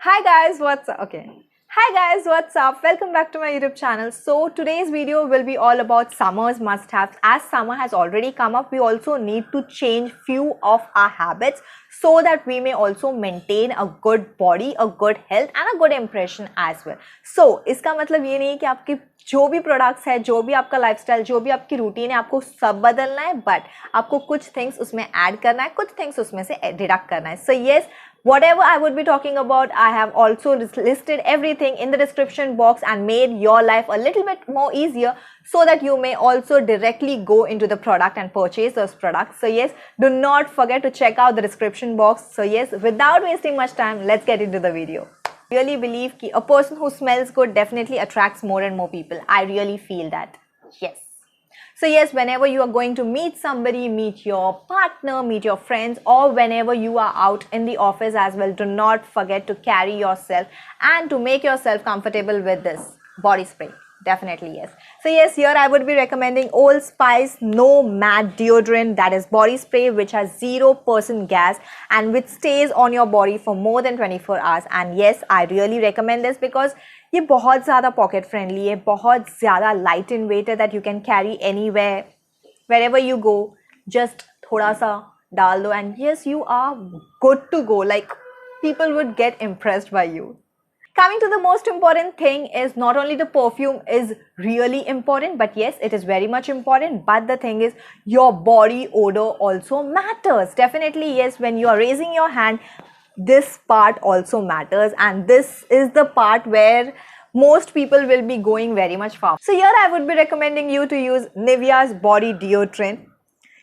Hi guys, what's up? Hi guys, what's up? Welcome back to my YouTube channel. So today's video will be all about summer's must-haves. As summer has already come up, we also need to change few of our habits so that we may also maintain a good body, a good health and a good impression as well. So इसका मतलब ये नहीं है कि आपके जो भी products है, जो भी आपका लाइफस्टाइल, जो भी आपकी रूटीन है, आपको सब बदलना है, बट आपको कुछ थिंग्स उसमें ऐड करना है, कुछ थिंग्स उसमें से डिडक्ट करना है. So yes, whatever I would be talking about, I have also listed everything in the description box and made your life a little bit more easier so that you may also directly go into the product and purchase those products. So yes, do not forget to check out the description box. So yes, without wasting much time, let's get into the video. I really believe that a person who smells good definitely attracts more and more people. I really feel that. Yes. So yes, whenever you are going to meet somebody, meet your partner, meet your friends, or whenever you are out in the office as well, do not forget to carry yourself and to make yourself comfortable with this body spray. Definitely yes. So yes, here I would be recommending Old Spice No Matte Deodorant, that is body spray which has 0% gas and which stays on your body for more than 24 hours. And yes, I really recommend this because ये बहुत ज़्यादा pocket friendly है, बहुत ज़्यादा light in wait है, that you can carry anywhere, wherever you go, just थोड़ा सा डाल दो and yes, you are good to go. Like people would get impressed by you. Coming to the most important thing is not only the perfume is really important, but yes, it is very much important, but the thing is your body odor also matters. Definitely yes, when you are raising your hand, this part also matters, and this is the part where most people will be going very much far. So here I would be recommending you to use Nivea's body deodorant.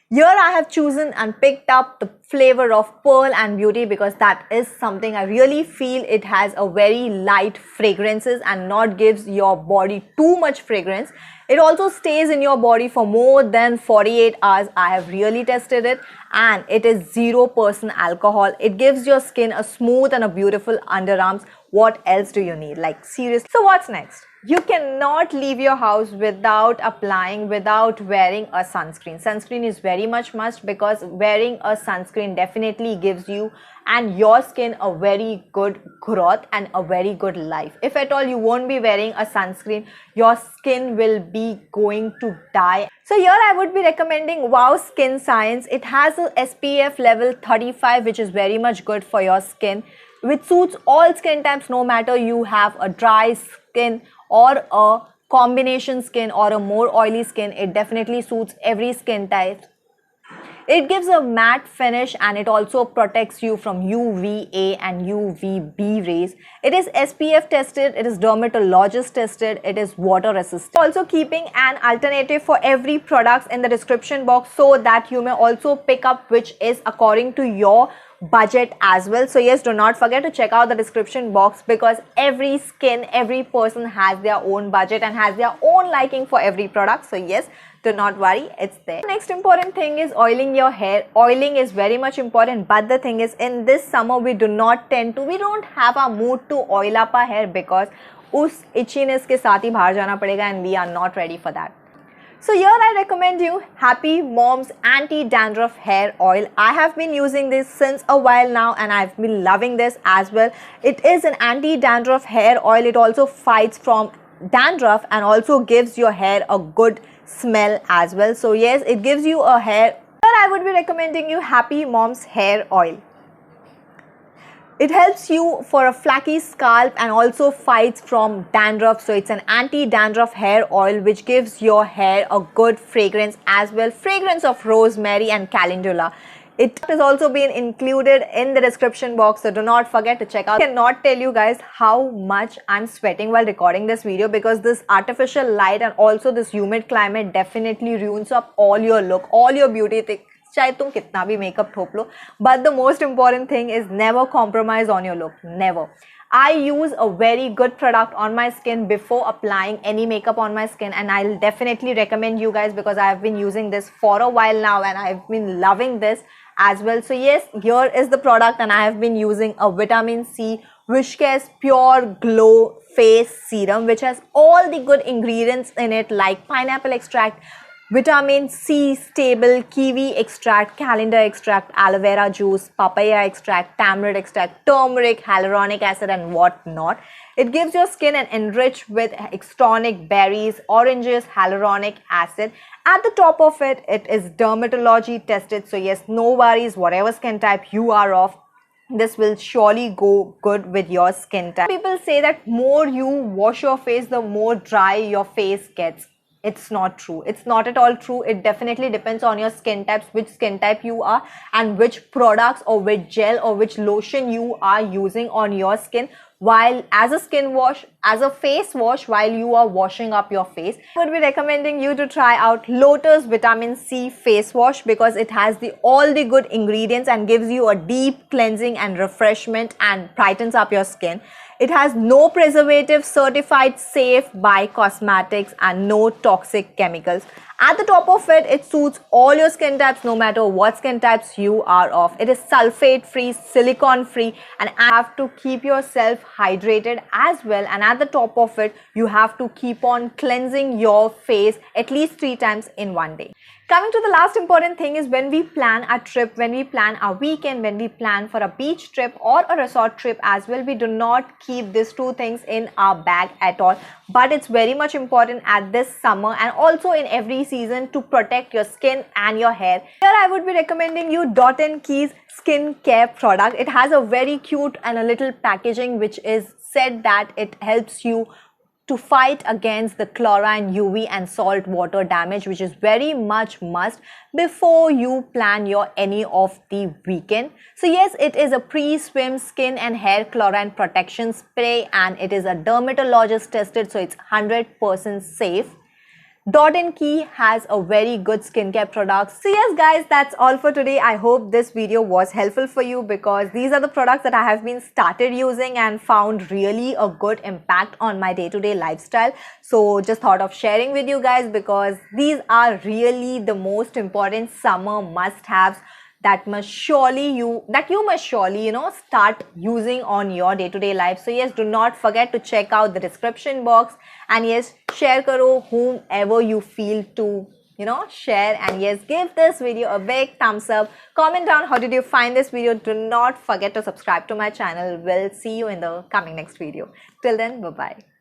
Here I have chosen and picked up the flavor of Pearl and Beauty because that is something I really feel it has a very light fragrances and not gives your body too much fragrance. It also stays in your body for more than 48 hours. I have really tested it and it is 0% alcohol. It gives your skin a smooth and a beautiful underarms. What else do you need? Like seriously. So what's next? You cannot leave your house without wearing a sunscreen. Sunscreen is very much must because wearing a sunscreen definitely gives you and your skin a very good growth and a very good life. If at all you won't be wearing a sunscreen, your skin will be going to die. So here I would be recommending Wow Skin Science. It has a SPF level 35 which is very much good for your skin, which suits all skin types, no matter you have a dry skin or a combination skin or a more oily skin. It definitely suits every skin type. It gives a matte finish and it also protects you from UVA and UVB rays. It is SPF tested, it is dermatologist tested, it is water resistant. Also keeping an alternative for every product in the description box so that you may also pick up which is according to your budget as well. So yes, do not forget to check out the description box because every skin, every person has their own budget and has their own liking for every product. So yes, do not worry, it's there. Next important thing is oiling your hair. Oiling is very much important, but the thing is in this summer we don't have a mood to oil up our hair because us itchiness ke saath hi bahar jana padega and we are not ready for that. So here I recommend you Happy Mom's Anti-Dandruff Hair Oil. I have been using this since a while now and I've been loving this as well. It is an anti-dandruff hair oil. It also fights from dandruff and also gives your hair a good smell as well. So yes, it gives you a hair. Here I would be recommending you Happy Mom's Hair Oil. It helps you for a flaky scalp and also fights from dandruff. So it's an anti-dandruff hair oil which gives your hair a good fragrance as well. Fragrance of rosemary and calendula. It has also been included in the description box, so do not forget to check out. I cannot tell you guys how much I'm sweating while recording this video because this artificial light and also this humid climate definitely ruins up all your look, all your beauty thing. चाहे तुम कितना भी makeup ठोप लो, but the most important thing is never compromise on your look. Never. I use a very good product on my skin before applying any makeup on my skin, and I'll definitely recommend you guys because I have been using this for a while now and I've been loving this as well. So yes, here is the product and I have been using a vitamin C Wishcare's Pure Glow Face Serum which has all the good ingredients in it like pineapple extract, vitamin C stable, kiwi extract, calendar extract, aloe vera juice, papaya extract, tamarind extract, turmeric, hyaluronic acid and whatnot. It gives your skin an enriched with extonic berries, oranges, hyaluronic acid. At the top of it, it is dermatology tested. So yes, no worries, whatever skin type you are of, this will surely go good with your skin type. People say that more you wash your face, the more dry your face gets. It's not true. It's not at all true. It definitely depends on your skin types, which skin type you are and which products or which gel or which lotion you are using on your skin while as a skin wash, as a face wash while you are washing up your face. I would be recommending you to try out Lotus Vitamin C Face Wash because it has all the good ingredients and gives you a deep cleansing and refreshment and brightens up your skin. It has no preservative, certified safe by cosmetics and no toxic chemicals. At the top of it, it suits all your skin types no matter what skin types you are of. It is sulfate free, silicone free and you have to keep yourself hydrated as well. And at the top of it, you have to keep on cleansing your face at least 3 times in one day. Coming to the last important thing is when we plan a trip, when we plan a weekend, when we plan for a beach trip or a resort trip as well, we do not keep these 2 things in our bag at all. But it's very much important at this summer and also in every season to protect your skin and your hair. Here I would be recommending you Dot & Key's skin care product. It has a very cute and a little packaging which is said that it helps you to fight against the chlorine, UV and salt water damage, which is very much must before you plan your any of the weekend. So yes, it is a pre-swim skin and hair chlorine protection spray and it is a dermatologist tested, so it's 100% safe. Dot & Key has a very good skincare products. So yes guys, that's all for today. I hope this video was helpful for you because these are the products that I have been started using and found really a good impact on my day-to-day lifestyle. So just thought of sharing with you guys because these are really the most important summer must-haves that you must surely start using on your day-to-day life. So yes, do not forget to check out the description box and yes, share karo whomever you feel to share, and yes, give this video a big thumbs up. Comment down how did you find this video. Do not forget to subscribe to my channel. We'll see you in the coming next video. Till then, bye bye.